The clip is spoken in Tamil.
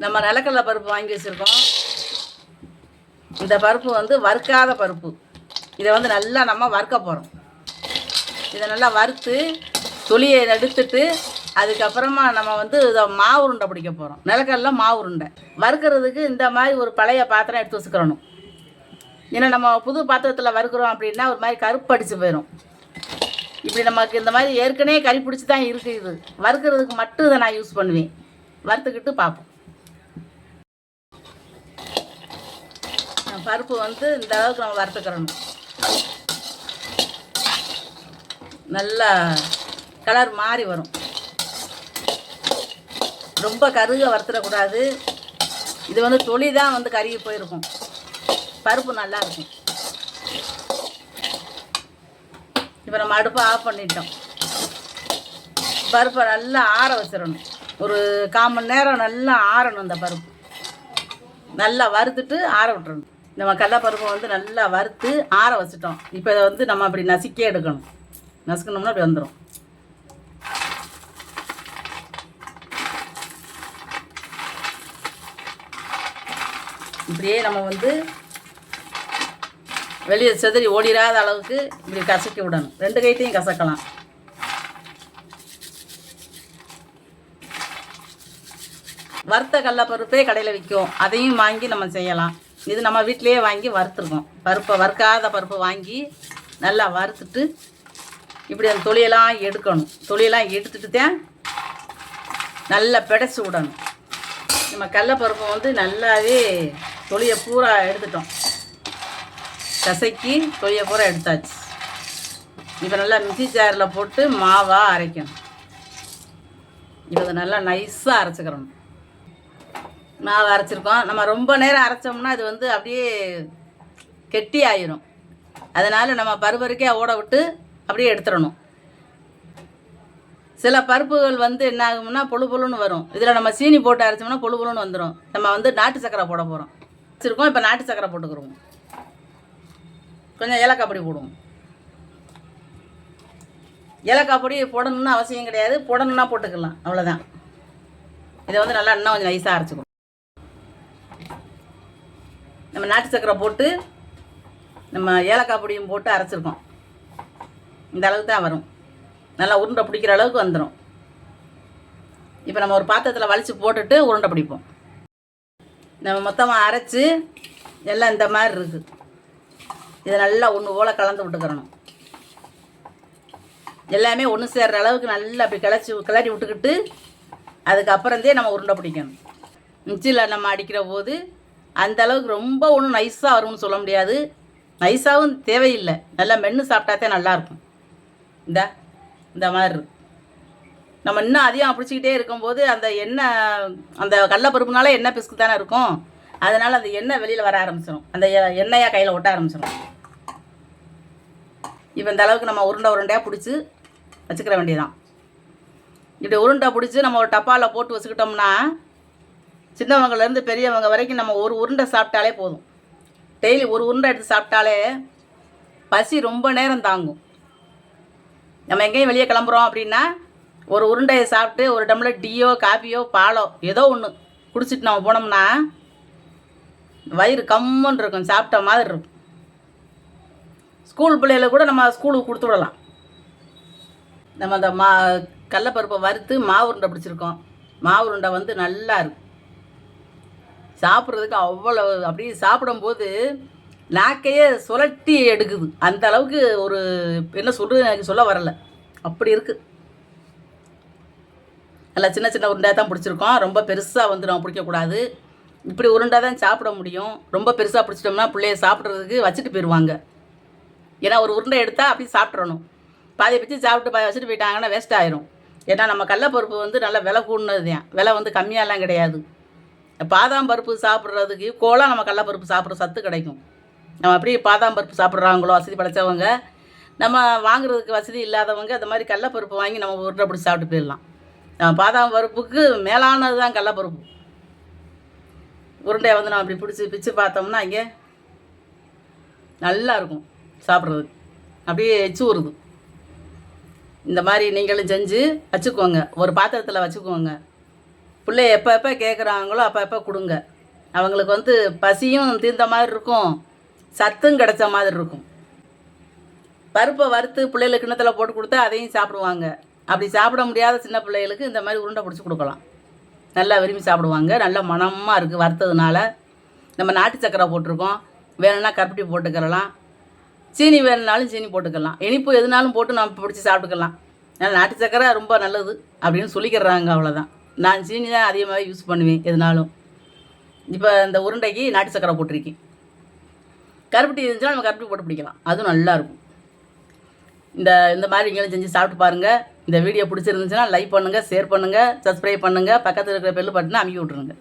நம்ம நிலக்கடலை பருப்பு வாங்கி வச்சுருக்கோம். இந்த பருப்பு வந்து வறுக்காத பருப்பு. இதை வந்து நல்லா நம்ம வறுக்க போகிறோம். இதை நல்லா வறுத்து தொலியை எடுத்துட்டு அதுக்கப்புறமா நம்ம வந்து இதை மாவு உருண்டை பிடிக்க போகிறோம். நிலக்கடலை மாவு உருண்டை வறுக்கிறதுக்கு இந்த மாதிரி ஒரு பழைய பாத்திரம் எடுத்து வச்சுக்கிறணும். ஏன்னா நம்ம புது பாத்திரத்தில் வறுக்கிறோம் அப்படின்னா ஒரு மாதிரி கருப்பு அடித்து போயிடும். இப்படி நமக்கு இந்த மாதிரி ஏற்கனவே கறி பிடிச்சி தான் இருக்குது. இது வறுக்கிறதுக்கு மட்டும் இதை நான் யூஸ் பண்ணுவேன். வறுத்துக்கிட்டு பார்ப்போம். பருப்பு வந்து இந்த அளவுக்கு நம்ம வறுத்துக்கிறணும். நல்லா கலர் மாறி வரும். ரொம்ப கருக வறுத்துடக்கூடாது. இது வந்து தொளி தான் வந்து கருகி போயிருக்கும். பருப்பு நல்லா இருக்கும். இப்போ நம்ம அடுப்பை ஆஃப் பண்ணிட்டோம். பருப்பை நல்லா ஆற வச்சிடணும். ஒரு 1/4 மணி நேரம் நல்லா ஆறணும். இந்த பருப்பு நல்லா வறுத்துட்டு ஆற விட்டுறணும். நம்ம கடலைப்பருப்பை வந்து நல்லா வறுத்து ஆற வச்சுட்டோம். இப்போ இதை வந்து நம்ம அப்படி நசுக்கே எடுக்கணும். நசுக்கணும்னா அப்படி வந்துடும். இப்படியே நம்ம வந்து வெளியே செதறி ஓடிடாத அளவுக்கு இப்படி கசக்கி விடணும். 2 கைட்டையும் கசக்கலாம். வறுத்த கடலைப்பருப்பே கடையில் விற்கும். அதையும் வாங்கி நம்ம செய்யலாம். இது நம்ம வீட்டிலையே வாங்கி வறுத்துருக்கோம். பருப்பை வறுக்காத பருப்பை வாங்கி நல்லா வறுத்துட்டு இப்படி அந்த தொலியெல்லாம் எடுக்கணும். தொலியெல்லாம் எடுத்துட்டு தான் நல்லா பிடைச்சி விடணும். நம்ம கடலைப்பருப்பை வந்து நல்லாவே தொலியை பூரா எடுத்துட்டோம். கசக்கி தொலியை பூரா எடுத்தாச்சு. இப்போ நல்லா மிக்ஸி ஜாரில் போட்டு மாவாக அரைக்கணும். இப்போ அதை நல்லா நைஸாக அரைச்சிக்கிறணும். மாவு அரைச்சிருக்கோம். நம்ம ரொம்ப நேரம் அரைச்சோம்னா இது வந்து அப்படியே கெட்டி ஆயிரும். அதனால் நம்ம பருப்பருக்கே ஓட விட்டு அப்படியே எடுத்துடணும். சில பருப்புகள் வந்து என்ன ஆகும்னா பொழு பொழுன்னு வரும். இதில் நம்ம சீனி போட்டு அரைச்சோம்னா பொழு பொழுன்னு வந்துடும். நம்ம வந்து நாட்டு சக்கரை போட போகிறோம். வச்சுருக்கோம். இப்போ நாட்டு சக்கரை போட்டுக்கிறோம். கொஞ்சம் ஏலக்காய் பொடி போடுவோம். ஏலக்காய் பொடி போடணும்னு அவசியம் கிடையாது. போடணுன்னா போட்டுக்கலாம். அவ்வளோதான். இதை வந்து நல்லா இன்னும் கொஞ்சம் நைஸாக அரைச்சிக்கணும். நம்ம நாட்டு சக்கரை போட்டு நம்ம ஏலக்காய் பொடியும் போட்டு அரைச்சிருக்கோம். இந்த அளவுக்கு தான் வரும். நல்லா உருண்டை பிடிக்கிற அளவுக்கு வந்துடும். இப்போ நம்ம ஒரு பாத்திரத்தில் வலித்து போட்டுட்டு உருண்டை பிடிப்போம். நம்ம மொத்தமாக அரைச்சி எல்லாம் இந்த மாதிரி இருக்குது. இதை நல்லா ஒன்று போல் கலந்து விட்டுக்கிறணும். எல்லாமே ஒன்று சேர்கிற அளவுக்கு நல்லா அப்படி கிளறி விட்டுக்கிட்டு அதுக்கப்புறந்தே நம்ம உருண்டை பிடிக்கணும். மிக்சியில் நம்ம அடிக்கிற போது அந்த அளவுக்கு ரொம்ப ஒன்றும் நைஸாக வரும்னு சொல்ல முடியாது. நைஸாகவும் தேவையில்லை. நல்லா மென்று சாப்பிட்டாத்தே நல்லாயிருக்கும். இந்த மாதிரி நம்ம இன்னும் அதிகம் பிடிச்சிக்கிட்டே இருக்கும்போது அந்த எண்ணெய் அந்த கடலைப்பருப்புனால எண்ணெய் பிசுக்கு தானே இருக்கும். அதனால் அந்த எண்ணெய் வெளியில் வர ஆரம்பிச்சிடும். அந்த எண்ணெயாக கையில் ஒட்ட ஆரம்பிச்சிடும். இப்போ இந்த அளவுக்கு நம்ம உருண்டையாக பிடிச்சி வச்சுக்கிற வேண்டியதான். இப்படி உருண்டை பிடிச்சி நம்ம ஒரு டப்பாவில் போட்டு வச்சுக்கிட்டோம்னா சின்னவங்கலேருந்து பெரியவங்க வரைக்கும் நம்ம ஒரு உருண்டை சாப்பிட்டாலே போதும். டெய்லி ஒரு உருண்டை எடுத்து சாப்பிட்டாலே பசி ரொம்ப நேரம் தாங்கும். நம்ம எங்கேயும் வெளியே கிளம்புறோம் அப்படின்னா ஒரு உருண்டையை சாப்பிட்டு ஒரு டம்ளர் டீயோ காஃபியோ பாலோ ஏதோ ஒன்று குடிச்சிட்டு நம்ம போனோம்னா வயிறு கம்முன்னு இருக்கும். சாப்பிட்ட மாதிரி இருக்கும். ஸ்கூல் பிள்ளைகளை கூட நம்ம ஸ்கூலுக்கு கொடுத்து விடலாம். நம்ம அந்த கடலைப்பருப்பை வறுத்து மாவு உருண்டை பிடிச்சிருக்கோம். மாவு உருண்டை வந்து நல்லா இருக்கும். சாப்பிட்றதுக்கு அவ்வளோ அப்படி சாப்பிடும்போது நாக்கையே சுழட்டி எடுக்குது. அந்த அளவுக்கு ஒரு என்ன சொல்கிறது எனக்கு சொல்ல வரலை. அப்படி இருக்குது. நல்லா சின்ன சின்ன உருண்டையாக தான் பிடிச்சிருக்கோம். ரொம்ப பெருசாக வந்து நம்ம பிடிக்கக்கூடாது. இப்படி உருண்டை தான் சாப்பிட முடியும். ரொம்ப பெருசாக பிடிச்சிட்டோம்னா பிள்ளைய சாப்பிட்றதுக்கு வச்சுட்டு போயிடுவாங்க. ஏன்னா ஒரு உருண்டை எடுத்தால் அப்படி சாப்பிட்றணும். பாதி பிச்சு சாப்பிட்டு வச்சுட்டு போயிட்டாங்கன்னா வேஸ்ட் ஆயிரும். ஏன்னா நம்ம கடலைப்பருப்பு வந்து நல்லா விலை கூடுனது தான். விலை வந்து கம்மியாலாம் கிடையாது. பாதாம் பருப்பு சாப்பிட்றதுக்கு கோலாக நம்ம கடலைப்பருப்பு சாப்பிட்ற சத்து கிடைக்கும். நம்ம அப்படி பாதாம் பருப்பு சாப்பிட்றாங்களோ வசதி படைத்தவங்க, நம்ம வாங்குறதுக்கு வசதி இல்லாதவங்க இந்த மாதிரி கடலைப்பருப்பு வாங்கி நம்ம உருண்டை பிடிச்சி சாப்பிட்டு போயிடலாம். நம்ம பாதாம் பருப்புக்கு மேலானது தான் கடலைப்பருப்பு. உருண்டையை வந்து நம்ம அப்படி பிச்சு பார்த்தோம்னா இங்கே நல்லா இருக்கும் சாப்பிட்றதுக்கு. அப்படியே எச்சு வருது. இந்த மாதிரி நீங்களும் செஞ்சு வச்சுக்கோங்க. ஒரு பாத்திரத்தில் வச்சுக்கோங்க. பிள்ளைய எப்போ எப்போ கேட்குறாங்களோ அப்போ எப்போ கொடுங்க. அவங்களுக்கு வந்து பசியும் தீர்ந்த மாதிரி இருக்கும், சத்தும் கிடைச்ச மாதிரி இருக்கும். பருப்பை வறுத்து பிள்ளைகளுக்கு கிண்ணத்தில் போட்டு கொடுத்தா அதையும் சாப்பிடுவாங்க. அப்படி சாப்பிட முடியாத சின்ன பிள்ளைகளுக்கு இந்த மாதிரி உருண்டை பிடிச்சி கொடுக்கலாம். நல்லா விரும்பி சாப்பிடுவாங்க. நல்லா மணமாக இருக்குது வறுத்ததுனால. நம்ம நாட்டு சக்கரை போட்டிருக்கோம், வேணும்னா கருப்பட்டி போட்டுக்கிறலாம், சீனி வேணுனாலும் சீனி போட்டுக்கலாம், இனிப்பு எதுனாலும் போட்டு நம்ம பிடிச்சி சாப்பிட்டுக்கலாம். அதனால் நாட்டு சக்கரை ரொம்ப நல்லது அப்படின்னு சொல்லிக்கிறாங்க, அவ்வளோதான். நான் சீனி தான் அதிகமாக யூஸ் பண்ணுவேன் எதுனாலும். இப்போ இந்த உருண்டைக்கு நாட்டு சக்கரை போட்டிருக்கேன். கருப்பட்டி இருந்துச்சுன்னா நம்ம கருப்பட்டி போட்டு பிடிக்கலாம், அதுவும் நல்லாயிருக்கும். இந்த மாதிரி நீங்களும் செஞ்சு சாப்பிட்டு பாருங்கள். இந்த வீடியோ பிடிச்சிருந்துச்சுன்னா லைக் பண்ணுங்கள், ஷேர் பண்ணுங்கள், சப்ஸ்கிரைப் பண்ணுங்கள், பக்கத்தில் இருக்கிற பெல் பட்டனை அமைக்கி விட்ருங்க.